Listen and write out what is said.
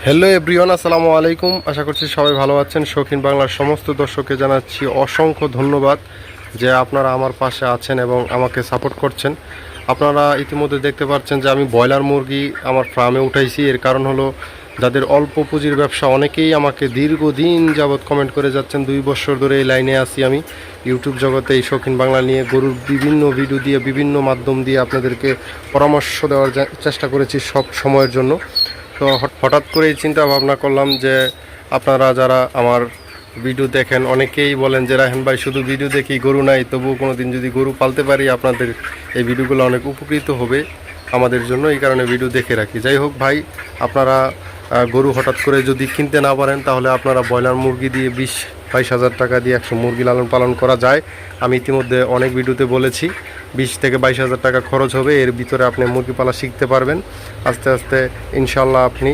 Hello everyone, আসসালামু আলাইকুম। আশা করছি সবাই ভালো আছেন। শৌখিন বাংলার সমস্ত দর্শককে জানাচ্ছি অসংখ্য ধন্যবাদ যে আপনারা আমার পাশে আছেন এবং আমাকে সাপোর্ট করছেন। আপনারা ইতিমধ্যে দেখতে পাচ্ছেন যে আমি ব্রয়লার মুরগি আমার ফার্মে উঠাইছি। এর কারণ হলো যাদের অল্প পুঁজির ব্যবসা, অনেকেই আমাকে দীর্ঘদিন যাবৎ কমেন্ট করে যাচ্ছেন। 2 বছর ধরে এই লাইনে আছি আমি ইউটিউব জগতে। এই শৌখিন বাংলা নিয়ে গরুর বিভিন্ন ভিডিও দিয়ে, বিভিন্ন মাধ্যম দিয়ে আপনাদেরকে পরামর্শ দেওয়ার চেষ্টা করেছি সব সময়ের জন্য। তো হঠাৎ করেই চিন্তা ভাবনা করলাম যে আপনারা যারা আমার ভিডিও দেখেন, অনেকেই বলেন যে রায়হান ভাই শুধু ভিডিও দেখি, গরু নাই, তবুও কোনো দিন যদি গরু পালতে পারি আপনাদের এই ভিডিওগুলো অনেক উপকৃত হবে আমাদের জন্য, এই কারণে ভিডিও দেখে রাখি। যাই হোক ভাই, আপনারা গরু হঠাৎ করে যদি কিনতে না পারেন তাহলে আপনারা ব্রয়লার মুরগি দিয়ে 20-22 হাজার টাকা দিয়ে 100 মুরগি লালন পালন করা যায়। আমি ইতিমধ্যে অনেক ভিডিওতে বলেছি 20 থেকে 22 হাজার টাকা খরচ হবে। এর ভিতরে আপনি মুরগি পালা শিখতে পারবেন। আস্তে আস্তে ইনশাল্লাহ আপনি